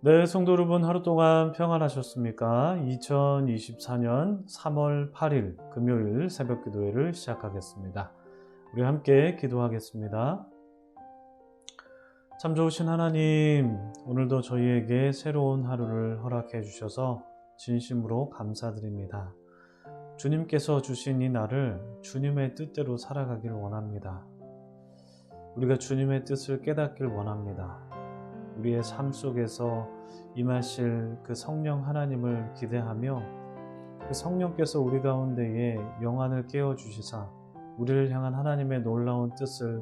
네, 성도 여러분 하루 동안 평안하셨습니까? 2024년 3월 8일 금요일 새벽 기도회를 시작하겠습니다. 우리 함께 기도하겠습니다. 참 좋으신 하나님, 오늘도 저희에게 새로운 하루를 허락해 주셔서 진심으로 감사드립니다. 주님께서 주신 이 날을 주님의 뜻대로 살아가길 원합니다. 우리가 주님의 뜻을 깨닫길 원합니다. 우리의 삶 속에서 임하실 그 성령 하나님을 기대하며 그 성령께서 우리 가운데에 영안을 깨워주시사 우리를 향한 하나님의 놀라운 뜻을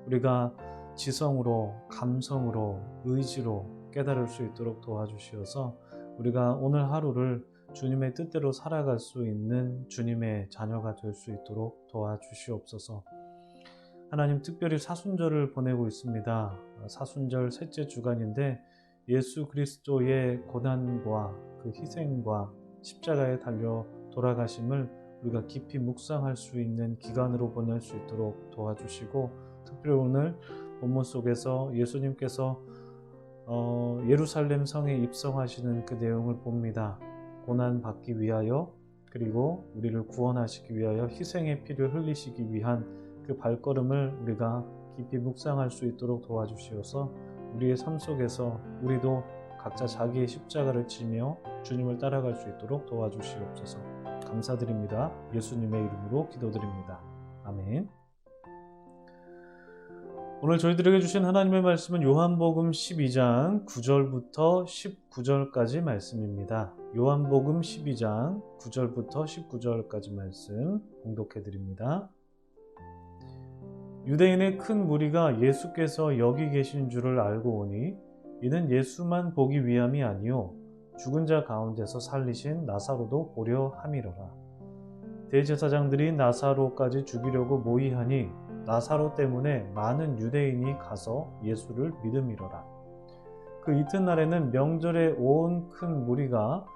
우리가 지성으로, 감성으로, 의지로 깨달을 수 있도록 도와주시어서 우리가 오늘 하루를 주님의 뜻대로 살아갈 수 있는 주님의 자녀가 될 수 있도록 도와주시옵소서. 하나님, 특별히 사순절을 보내고 있습니다. 사순절 셋째 주간인데 예수 그리스도의 고난과 그 희생과 십자가에 달려 돌아가심을 우리가 깊이 묵상할 수 있는 기간으로 보낼 수 있도록 도와주시고, 특별히 오늘 본문 속에서 예수님께서 예루살렘 성에 입성하시는 그 내용을 봅니다. 고난받기 위하여, 그리고 우리를 구원하시기 위하여 희생의 피를 흘리시기 위한 그 발걸음을 우리가 깊이 묵상할 수 있도록 도와주시어서 우리의 삶 속에서 우리도 각자 자기의 십자가를 지며 주님을 따라갈 수 있도록 도와주시옵소서. 감사드립니다. 예수님의 이름으로 기도드립니다. 아멘. 오늘 저희들에게 주신 하나님의 말씀은 요한복음 12장 9절부터 19절까지 말씀입니다. 요한복음 12장 9절부터 19절까지 말씀 봉독해 드립니다. 유대인의 큰 무리가 예수께서 여기 계신 줄을 알고 오니 이는 예수만 보기 위함이 아니요 죽은 자 가운데서 살리신 나사로도 보려 함이로라. 대제사장들이 나사로까지 죽이려고 모의하니 나사로 때문에 많은 유대인이 가서 예수를 믿음이로라. 그 이튿날에는 명절에 온 큰 무리가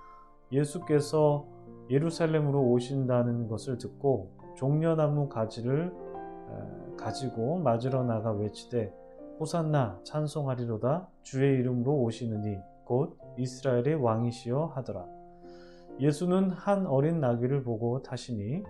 예수께서 예루살렘으로 오신다는 것을 듣고 종려나무 가지를 가지고 맞으러 나가 외치되 호산나 찬송하리로다 주의 이름으로 오시느니 곧 이스라엘의 왕이시여 하더라. 예수는 한 어린 나귀를 보고 타시니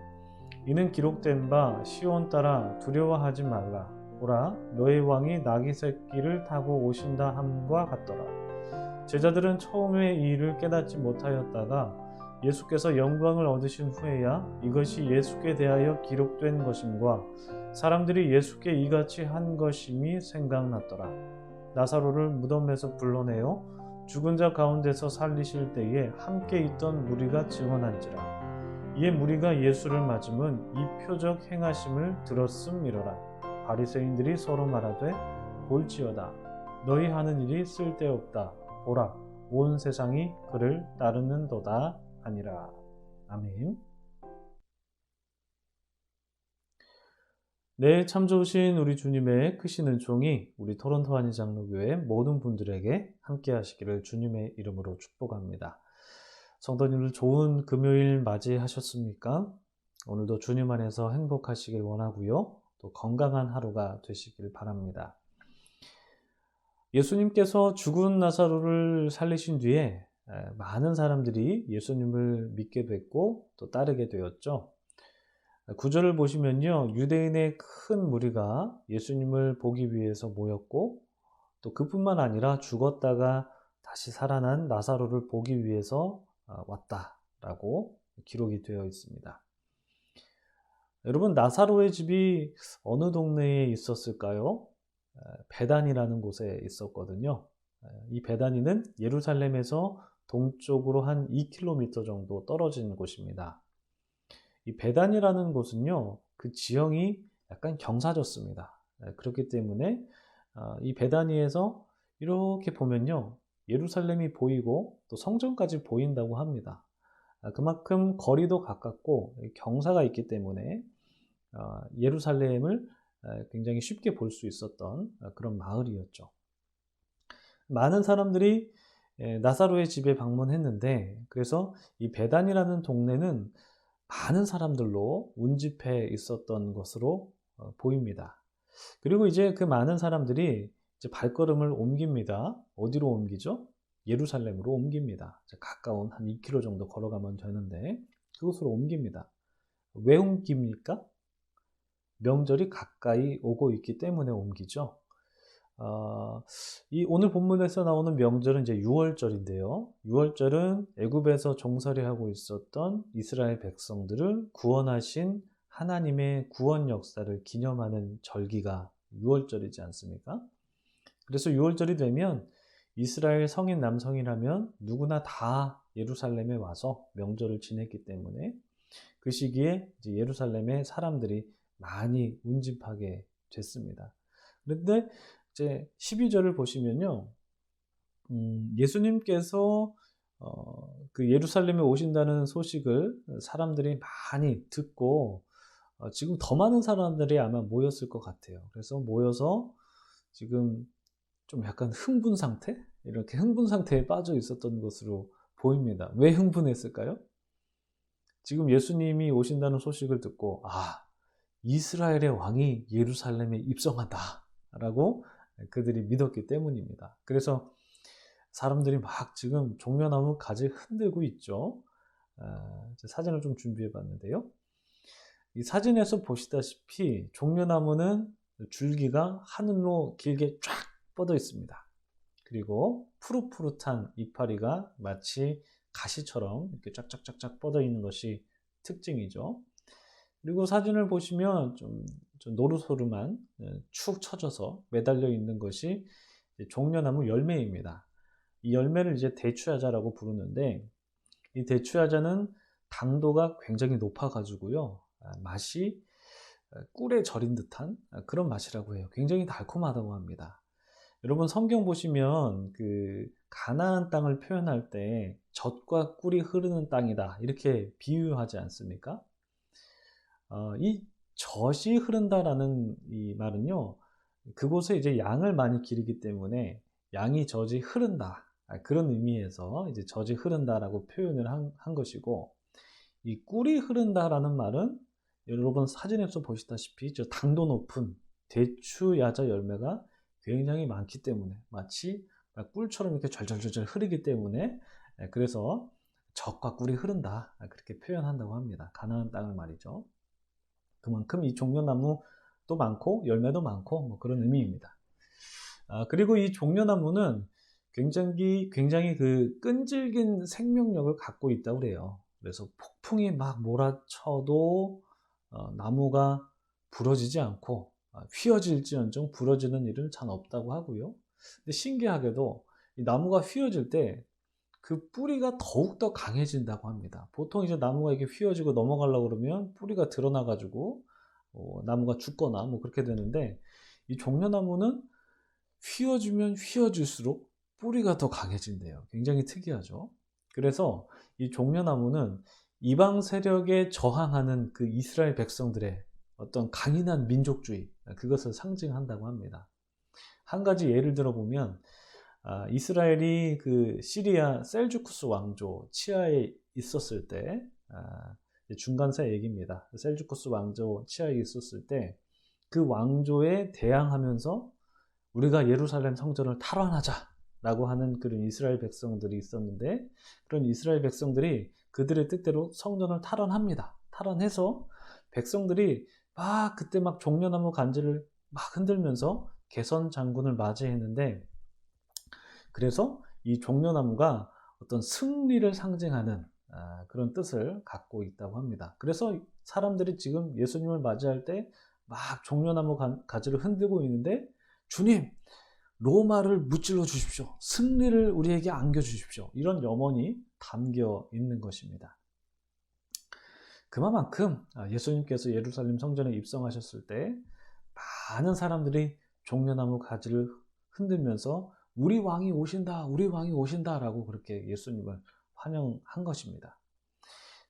이는 기록된 바 시온 따라 두려워하지 말라 보라 너의 왕이 나귀 새끼를 타고 오신다 함과 같더라. 제자들은 처음에 이 일을 깨닫지 못하였다가 예수께서 영광을 얻으신 후에야 이것이 예수께 대하여 기록된 것임과 사람들이 예수께 이같이 한 것임이 생각났더라. 나사로를 무덤에서 불러내어 죽은 자 가운데서 살리실 때에 함께 있던 무리가 증언한지라. 이에 무리가 예수를 맞음은 이 표적 행하심을 들었음이로라. 바리새인들이 서로 말하되 볼지어다 너희 하는 일이 쓸데없다. 보라 온 세상이 그를 따르는도다 아니라. 아멘. 네, 참 좋으신 우리 주님의 크신 은총이 우리 토론토 한인장로교회 모든 분들에게 함께 하시기를 주님의 이름으로 축복합니다. 성도님들 좋은 금요일 맞이하셨습니까? 오늘도 주님 안에서 행복하시길 원하고요. 또 건강한 하루가 되시길 바랍니다. 예수님께서 죽은 나사로를 살리신 뒤에 많은 사람들이 예수님을 믿게 됐고 또 따르게 되었죠. 9절을 보시면요, 유대인의 큰 무리가 예수님을 보기 위해서 모였고 또 그뿐만 아니라 죽었다가 다시 살아난 나사로를 보기 위해서 왔다라고 기록이 되어 있습니다. 여러분, 나사로의 집이 어느 동네에 있었을까요? 베단이라는 곳에 있었거든요. 이 베다니는 예루살렘에서 동쪽으로 한 2km 정도 떨어진 곳입니다. 이 베단이라는 곳은요, 그 지형이 약간 경사졌습니다. 그렇기 때문에 이 베다니에서 이렇게 보면요, 예루살렘이 보이고 또 성전까지 보인다고 합니다. 그만큼 거리도 가깝고 경사가 있기 때문에 예루살렘을 굉장히 쉽게 볼 수 있었던 그런 마을이었죠. 많은 사람들이 나사로의 집에 방문했는데, 그래서 이 베단이라는 동네는 많은 사람들로 운집해 있었던 것으로 보입니다. 그리고 이제 그 많은 사람들이 이제 발걸음을 옮깁니다. 어디로 옮기죠? 예루살렘으로 옮깁니다. 가까운 한 2km 정도 걸어가면 되는데 그곳으로 옮깁니다. 왜 옮깁니까? 명절이 가까이 오고 있기 때문에 옮기죠. 이 오늘 본문에서 나오는 명절은 이제 유월절인데요. 유월절은 애굽에서 종살이 하고 있었던 이스라엘 백성들을 구원하신 하나님의 구원 역사를 기념하는 절기가 유월절이지 않습니까? 그래서 유월절이 되면 이스라엘 성인 남성이라면 누구나 다 예루살렘에 와서 명절을 지냈기 때문에 그 시기에 이제 예루살렘에 사람들이 많이 운집하게 됐습니다. 그런데 이제 12절을 보시면요, 예수님께서 그 예루살렘에 오신다는 소식을 사람들이 많이 듣고 지금 더 많은 사람들이 아마 모였을 것 같아요. 그래서 모여서 지금 좀 약간 흥분 상태? 이렇게 흥분 상태에 빠져 있었던 것으로 보입니다. 왜 흥분했을까요? 지금 예수님이 오신다는 소식을 듣고 이스라엘의 왕이 예루살렘에 입성한다 라고 그들이 믿었기 때문입니다. 그래서 사람들이 막 지금 종려나무 가지 흔들고 있죠. 사진을 좀 준비해 봤는데요. 이 사진에서 보시다시피 종려나무는 줄기가 하늘로 길게 쫙 뻗어 있습니다. 그리고 푸릇푸릇한 이파리가 마치 가시처럼 이렇게 쫙쫙쫙쫙 뻗어 있는 것이 특징이죠. 그리고 사진을 보시면 좀 노릇소름한 축 처져서 매달려 있는 것이 종려나무 열매입니다. 이 열매를 이제 대추야자라고 부르는데 이 대추야자는 당도가 굉장히 높아 가지고요. 맛이 꿀에 절인 듯한 그런 맛이라고 해요. 굉장히 달콤하다고 합니다. 여러분 성경 보시면 그 가나안 땅을 표현할 때 젖과 꿀이 흐르는 땅이다 이렇게 비유하지 않습니까? 이 젖이 흐른다라는 이 말은요, 그곳에 이제 양을 많이 기르기 때문에 양이 젖이 흐른다 그런 의미에서 이제 젖이 흐른다라고 표현을 한 것이고, 이 꿀이 흐른다라는 말은 여러분 사진에서 보시다시피 저 당도 높은 대추야자 열매가 굉장히 많기 때문에 마치 꿀처럼 이렇게 절절절절 흐르기 때문에 그래서 젖과 꿀이 흐른다 그렇게 표현한다고 합니다. 가나안 땅을 말이죠. 그만큼 이 종려나무도 많고 열매도 많고 뭐 그런 의미입니다. 그리고 이 종려나무는 굉장히 그 끈질긴 생명력을 갖고 있다고 그래요. 그래서 폭풍이 막 몰아쳐도 나무가 부러지지 않고 휘어질지언정 부러지는 일은 잘 없다고 하고요. 근데 신기하게도 이 나무가 휘어질 때 그 뿌리가 더욱더 강해진다고 합니다. 보통 이제 나무가 이렇게 휘어지고 넘어가려고 그러면 뿌리가 드러나 가지고 나무가 죽거나 뭐 그렇게 되는데, 이 종려나무는 휘어지면 휘어질수록 뿌리가 더 강해진대요. 굉장히 특이하죠. 그래서 이 종려나무는 이방 세력에 저항하는 그 이스라엘 백성들의 어떤 강인한 민족주의, 그것을 상징한다고 합니다. 한 가지 예를 들어보면 이스라엘이 그 시리아 셀주쿠스 왕조 치하에 있었을 때, 중간세 얘기입니다. 셀주쿠스 왕조 치하에 있었을 때 그 왕조에 대항하면서 우리가 예루살렘 성전을 탈환하자라고 하는 그런 이스라엘 백성들이 있었는데, 그런 이스라엘 백성들이 그들의 뜻대로 성전을 탈환합니다. 탈환해서 백성들이 그때 막 종려나무 간지를 막 흔들면서 개선 장군을 맞이했는데, 그래서 이 종려나무가 어떤 승리를 상징하는 그런 뜻을 갖고 있다고 합니다. 그래서 사람들이 지금 예수님을 맞이할 때 막 종려나무 가지를 흔들고 있는데, 주님, 로마를 무찔러 주십시오. 승리를 우리에게 안겨 주십시오. 이런 염원이 담겨 있는 것입니다. 그만큼 예수님께서 예루살렘 성전에 입성하셨을 때 많은 사람들이 종려나무 가지를 흔들면서 우리 왕이 오신다, 우리 왕이 오신다 라고 그렇게 예수님을 환영한 것입니다.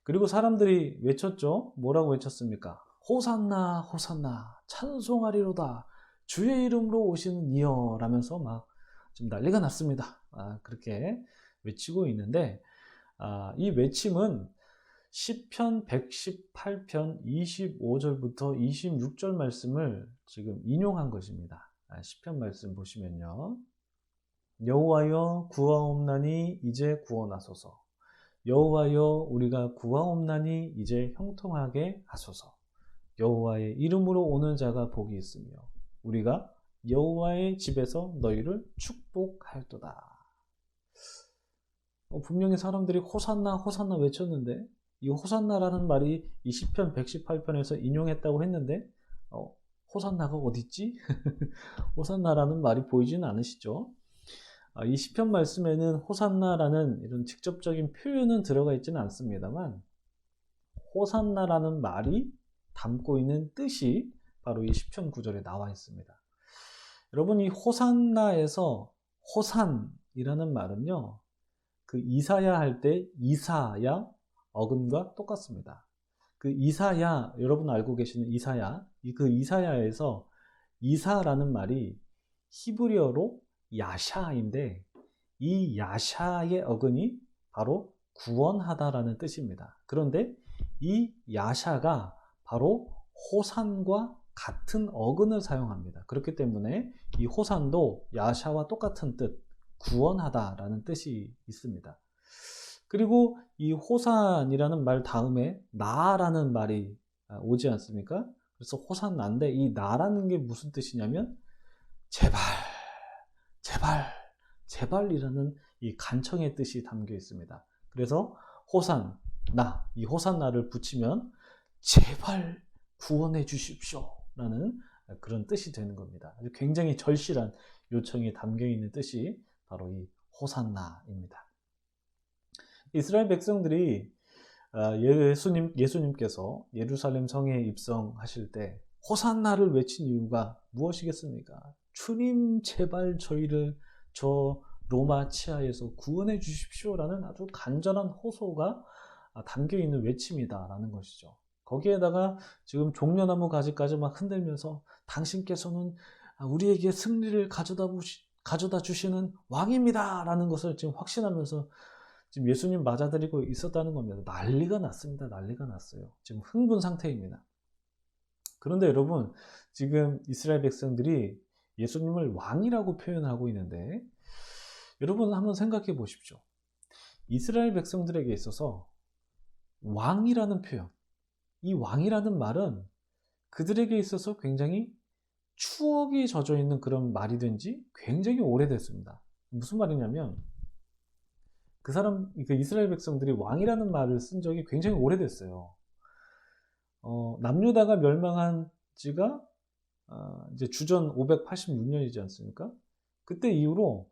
그리고 사람들이 외쳤죠. 뭐라고 외쳤습니까? 호산나, 호산나, 찬송하리로다, 주의 이름으로 오시는 이여 라면서 막 좀 난리가 났습니다. 그렇게 외치고 있는데, 이 외침은 시편 118편 25절부터 26절 말씀을 지금 인용한 것입니다. 시편 말씀 보시면요, 여호와여 구하옵나니 이제 구원하소서. 여호와여 우리가 구하옵나니 이제 형통하게 하소서. 여호와의 이름으로 오는 자가 복이 있으며 우리가 여호와의 집에서 너희를 축복할도다. 분명히 사람들이 호산나 호산나 외쳤는데 이 호산나라는 말이 이 시편 118편에서 인용했다고 했는데 호산나가 어딨지? 호산나라는 말이 보이지는 않으시죠? 이 시편 말씀에는 호산나라는 이런 직접적인 표현은 들어가 있지는 않습니다만 호산나라는 말이 담고 있는 뜻이 바로 이 시편 9절에 나와 있습니다. 여러분, 이 호산나에서 호산이라는 말은요, 그 이사야 할 때 이사야 어근과 똑같습니다. 그 이사야, 여러분 알고 계시는 이사야, 그 이사야에서 이사라는 말이 히브리어로 야샤인데 이 야샤의 어근이 바로 구원하다라는 뜻입니다. 그런데 이 야샤가 바로 호산과 같은 어근을 사용합니다. 그렇기 때문에 이 호산도 야샤와 똑같은 뜻, 구원하다라는 뜻이 있습니다. 그리고 이 호산이라는 말 다음에 나라는 말이 오지 않습니까? 그래서 호산나인데 이 나라는 게 무슨 뜻이냐면 제발, 제발, 제발이라는 이 간청의 뜻이 담겨 있습니다. 그래서 호산나, 이 호산나를 붙이면 제발 구원해 주십시오 라는 그런 뜻이 되는 겁니다. 아주 굉장히 절실한 요청이 담겨 있는 뜻이 바로 이 호산나입니다. 이스라엘 백성들이 예수님께서 예루살렘 성에 입성하실 때 호산나를 외친 이유가 무엇이겠습니까? 주님 제발 저희를 저 로마 치하에서 구원해 주십시오라는 아주 간절한 호소가 담겨 있는 외침이다라는 것이죠. 거기에다가 지금 종려나무 가지까지 막 흔들면서 당신께서는 우리에게 승리를 가져다 주시는 왕입니다 라는 것을 지금 확신하면서 지금 예수님 맞아들이고 있었다는 겁니다. 난리가 났습니다. 난리가 났어요. 지금 흥분 상태입니다. 그런데 여러분, 지금 이스라엘 백성들이 예수님을 왕이라고 표현하고 있는데 여러분 한번 생각해 보십시오. 이스라엘 백성들에게 있어서 왕이라는 표현, 이 왕이라는 말은 그들에게 있어서 굉장히 추억이 젖어 있는 그런 말이 된 지 굉장히 오래됐습니다. 무슨 말이냐면 그 이스라엘 백성들이 왕이라는 말을 쓴 적이 굉장히 오래됐어요. 남유다가 멸망한 지가 이제 주전 586년이지 않습니까? 그때 이후로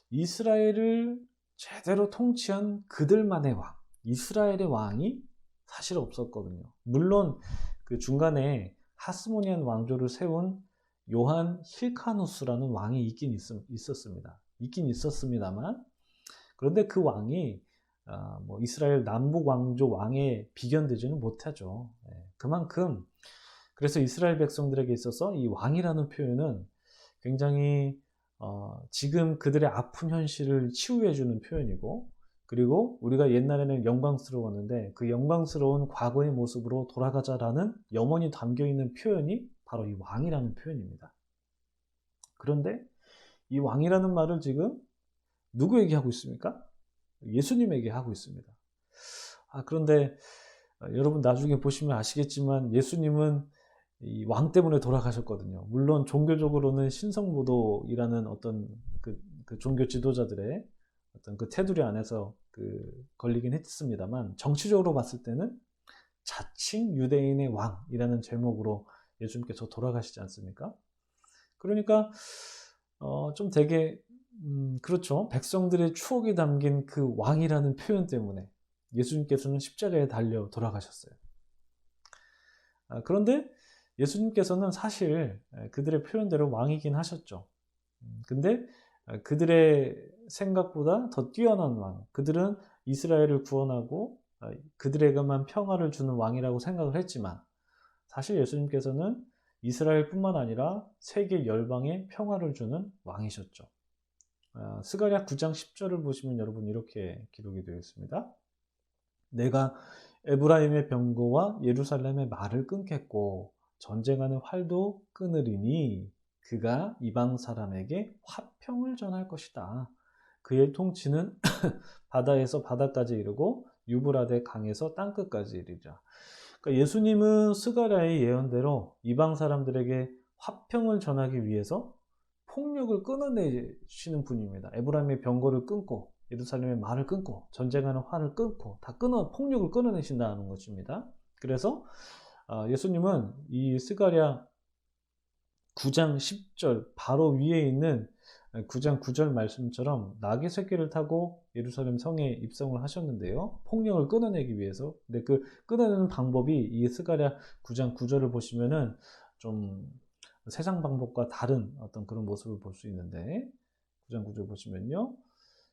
이스라엘을 제대로 통치한 그들만의 왕, 이스라엘의 왕이 사실 없었거든요. 물론 그 중간에 하스모니안 왕조를 세운 요한 힐카누스라는 왕이 있었습니다. 있긴 있었습니다만, 그런데 그 왕이 이스라엘 남북 왕조 왕에 비견되지는 못하죠. 그만큼 그래서 이스라엘 백성들에게 있어서 이 왕이라는 표현은 굉장히 지금 그들의 아픈 현실을 치유해주는 표현이고, 그리고 우리가 옛날에는 영광스러웠는데 그 영광스러운 과거의 모습으로 돌아가자라는 염원이 담겨있는 표현이 바로 이 왕이라는 표현입니다. 그런데 이 왕이라는 말을 지금 누구에게 하고 있습니까? 예수님에게 하고 있습니다. 그런데 여러분 나중에 보시면 아시겠지만 예수님은 이 왕 때문에 돌아가셨거든요. 물론 종교적으로는 신성모독이라는 어떤 그 종교 지도자들의 어떤 그 테두리 안에서 걸리긴 했습니다만 정치적으로 봤을 때는 자칭 유대인의 왕이라는 제목으로 예수님께서 돌아가시지 않습니까? 그러니까 좀 되게 그렇죠. 백성들의 추억이 담긴 그 왕이라는 표현 때문에 예수님께서는 십자가에 달려 돌아가셨어요. 그런데 예수님께서는 사실 그들의 표현대로 왕이긴 하셨죠. 근데 그들의 생각보다 더 뛰어난 왕, 그들은 이스라엘을 구원하고 그들에게만 평화를 주는 왕이라고 생각을 했지만 사실 예수님께서는 이스라엘뿐만 아니라 세계 열방에 평화를 주는 왕이셨죠. 스가랴 9장 10절을 보시면 여러분 이렇게 기록이 되어 있습니다. 내가 에브라임의 병거와 예루살렘의 말을 끊겠고 전쟁하는 활도 끊으리니 그가 이방 사람에게 화평을 전할 것이다. 그의 통치는 바다에서 바다까지 이르고 유브라데 강에서 땅끝까지 이르리라. 그러니까 예수님은 스가랴의 예언대로 이방 사람들에게 화평을 전하기 위해서 폭력을 끊어내시는 분입니다. 에브라임의 병거를 끊고 예루살렘의 말을 끊고 전쟁하는 활을 끊고 다 폭력을 끊어내신다는 것입니다. 그래서 예수님은 이 스가랴 9장 10절 바로 위에 있는 9장 9절 말씀처럼 나귀 새끼를 타고 예루살렘 성에 입성을 하셨는데요. 폭력을 끊어내기 위해서. 근데 그 끊어내는 방법이 이 스가랴 9장 9절을 보시면은 좀 세상 방법과 다른 어떤 그런 모습을 볼 수 있는데 9장 9절 보시면요.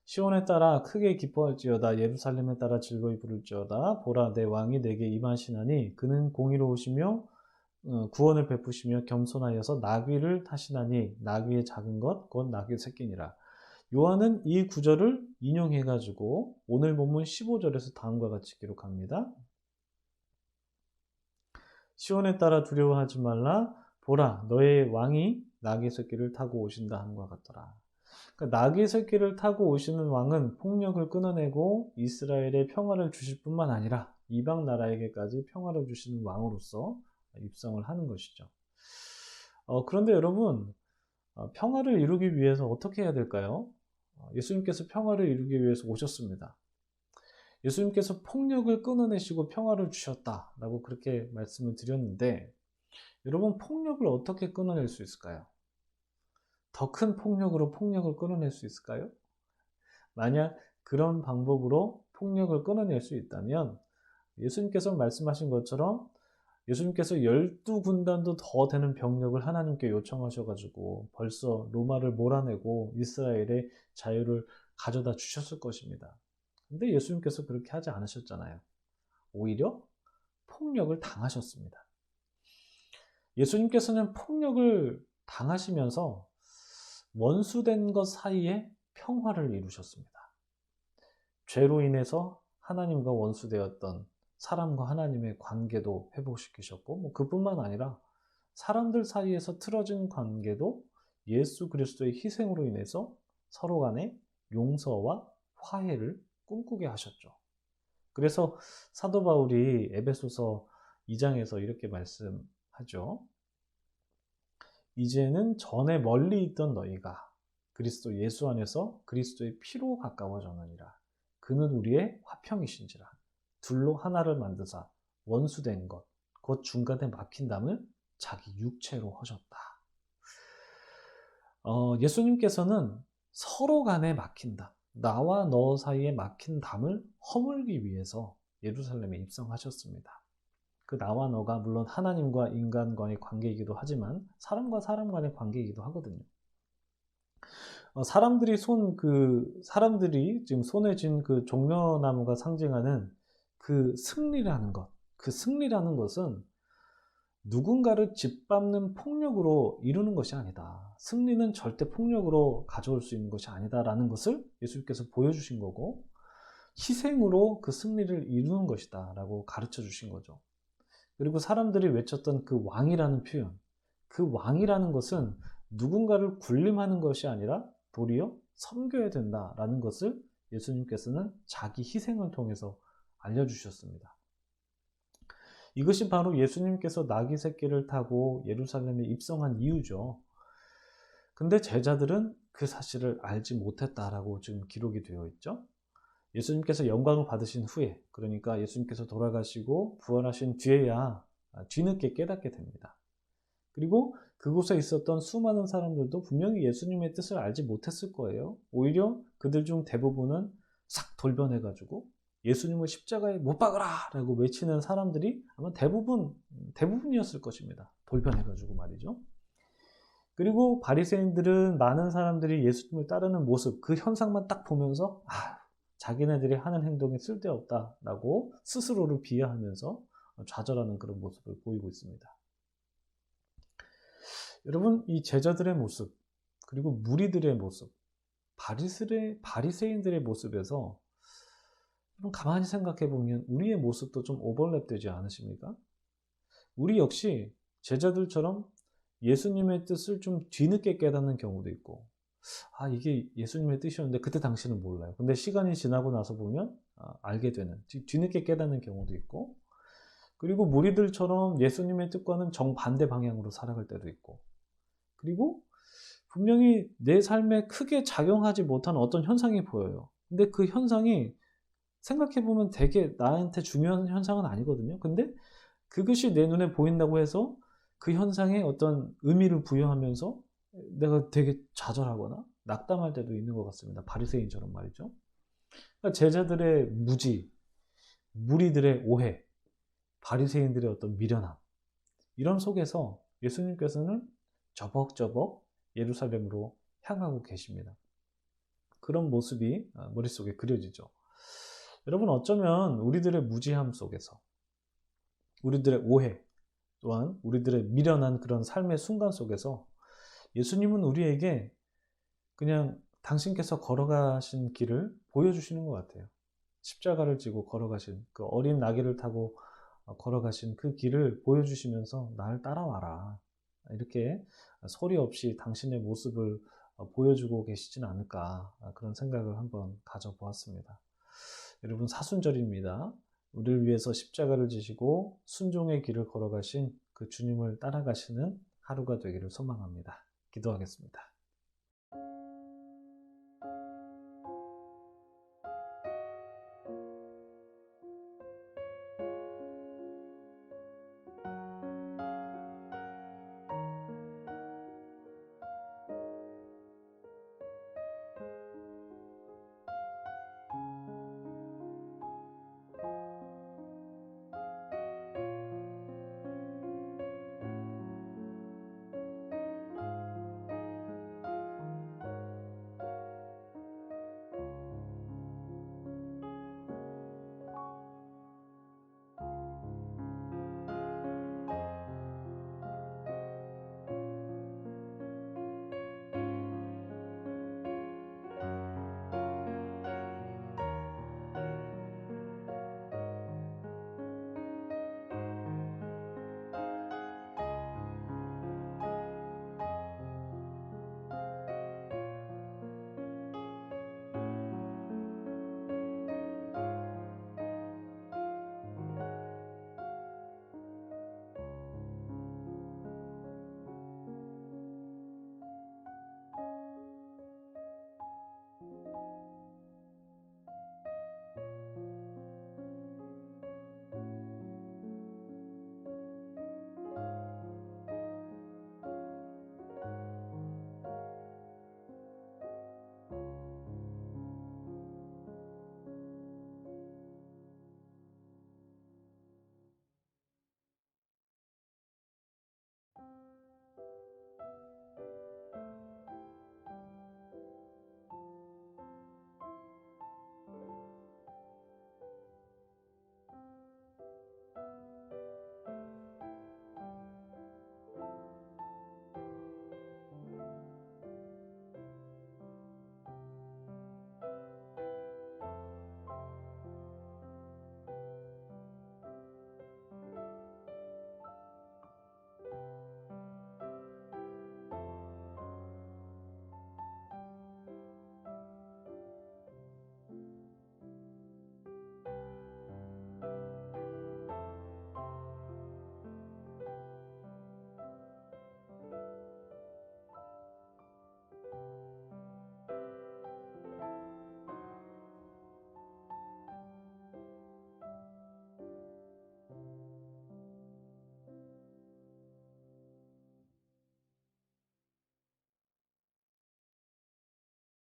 시온에 따라 크게 기뻐할지어다 예루살렘에 따라 즐거이 부를지어다 보라 내 왕이 내게 임하시나니 그는 공의로우시며 구원을 베푸시며 겸손하여서 나귀를 타시나니 나귀의 작은 것 곧 나귀 새끼니라. 요한은 이 구절을 인용해 가지고 오늘 본문 15절에서 다음과 같이 기록합니다. 시온에 따라 두려워하지 말라 보라 너의 왕이 나귀 새끼를 타고 오신다 함과 같더라. 그러니까 나귀 새끼를 타고 오시는 왕은 폭력을 끊어내고 이스라엘에 평화를 주실 뿐만 아니라 이방 나라에게까지 평화를 주시는 왕으로서 입성을 하는 것이죠. 그런데 여러분, 평화를 이루기 위해서 어떻게 해야 될까요? 예수님께서 평화를 이루기 위해서 오셨습니다. 예수님께서 폭력을 끊어내시고 평화를 주셨다라고 그렇게 말씀을 드렸는데 여러분 폭력을 어떻게 끊어낼 수 있을까요? 더 큰 폭력으로 폭력을 끊어낼 수 있을까요? 만약 그런 방법으로 폭력을 끊어낼 수 있다면 예수님께서 말씀하신 것처럼 예수님께서 12군단도 더 되는 병력을 하나님께 요청하셔가지고 벌써 로마를 몰아내고 이스라엘의 자유를 가져다 주셨을 것입니다. 근데 예수님께서 그렇게 하지 않으셨잖아요. 오히려 폭력을 당하셨습니다. 예수님께서는 폭력을 당하시면서 원수된 것 사이에 평화를 이루셨습니다. 죄로 인해서 하나님과 원수되었던 사람과 하나님의 관계도 회복시키셨고 그뿐만 아니라 사람들 사이에서 틀어진 관계도 예수 그리스도의 희생으로 인해서 서로 간에 용서와 화해를 꿈꾸게 하셨죠. 그래서 사도 바울이 에베소서 2장에서 이렇게 말씀하죠. 이제는 전에 멀리 있던 너희가 그리스도 예수 안에서 그리스도의 피로 가까워졌느니라. 그는 우리의 화평이신지라. 둘로 하나를 만드사 원수된 것, 곧 중간에 막힌 담을 자기 육체로 하셨다. 예수님께서는 서로 간에 막힌 담, 나와 너 사이에 막힌 담을 허물기 위해서 예루살렘에 입성하셨습니다. 그 나와 너가 물론 하나님과 인간 간의 관계이기도 하지만 사람과 사람 간의 관계이기도 하거든요. 사람들이 지금 손에 쥔 그 종려나무가 상징하는 그 승리라는 것은 누군가를 짓밟는 폭력으로 이루는 것이 아니다. 승리는 절대 폭력으로 가져올 수 있는 것이 아니다라는 것을 예수님께서 보여주신 거고 희생으로 그 승리를 이루는 것이다 라고 가르쳐 주신 거죠. 그리고 사람들이 외쳤던 그 왕이라는 표현, 그 왕이라는 것은 누군가를 군림하는 것이 아니라 도리어 섬겨야 된다라는 것을 예수님께서는 자기 희생을 통해서 알려주셨습니다. 이것이 바로 예수님께서 나귀 새끼를 타고 예루살렘에 입성한 이유죠. 근데 제자들은 그 사실을 알지 못했다라고 지금 기록이 되어 있죠. 예수님께서 영광을 받으신 후에, 그러니까 예수님께서 돌아가시고 부활하신 뒤에야 뒤늦게 깨닫게 됩니다. 그리고 그곳에 있었던 수많은 사람들도 분명히 예수님의 뜻을 알지 못했을 거예요. 오히려 그들 중 대부분은 싹 돌변해가지고 예수님을 십자가에 못 박으라! 라고 외치는 사람들이 아마 대부분이었을 것입니다. 돌변해가지고 말이죠. 그리고 바리새인들은 많은 사람들이 예수님을 따르는 모습, 그 현상만 딱 보면서 자기네들이 하는 행동이 쓸데없다라고 스스로를 비하하면서 좌절하는 그런 모습을 보이고 있습니다. 여러분, 이 제자들의 모습, 그리고 무리들의 모습, 바리새인들의 모습에서 가만히 생각해 보면 우리의 모습도 좀 오버랩되지 않으십니까? 우리 역시 제자들처럼 예수님의 뜻을 좀 뒤늦게 깨닫는 경우도 있고, 이게 예수님의 뜻이었는데 그때 당시는 몰라요. 근데 시간이 지나고 나서 보면 알게 되는, 뒤늦게 깨닫는 경우도 있고, 그리고 무리들처럼 예수님의 뜻과는 정반대 방향으로 살아갈 때도 있고, 그리고 분명히 내 삶에 크게 작용하지 못한 어떤 현상이 보여요. 근데 그 현상이 생각해 보면 되게 나한테 중요한 현상은 아니거든요. 근데 그것이 내 눈에 보인다고 해서 그 현상에 어떤 의미를 부여하면서 내가 되게 좌절하거나 낙담할 때도 있는 것 같습니다. 바리새인처럼 말이죠. 그러니까 제자들의 무지, 무리들의 오해, 바리새인들의 어떤 미련함, 이런 속에서 예수님께서는 저벅저벅 예루살렘으로 향하고 계십니다. 그런 모습이 머릿속에 그려지죠. 여러분, 어쩌면 우리들의 무지함 속에서, 우리들의 오해, 또한 우리들의 미련한 그런 삶의 순간 속에서 예수님은 우리에게 그냥 당신께서 걸어가신 길을 보여주시는 것 같아요. 십자가를 지고 걸어가신, 그 어린 나귀를 타고 걸어가신 그 길을 보여주시면서 날 따라와라, 이렇게 소리 없이 당신의 모습을 보여주고 계시진 않을까, 그런 생각을 한번 가져보았습니다. 여러분, 사순절입니다. 우리를 위해서 십자가를 지시고 순종의 길을 걸어가신 그 주님을 따라가시는 하루가 되기를 소망합니다. 기도하겠습니다.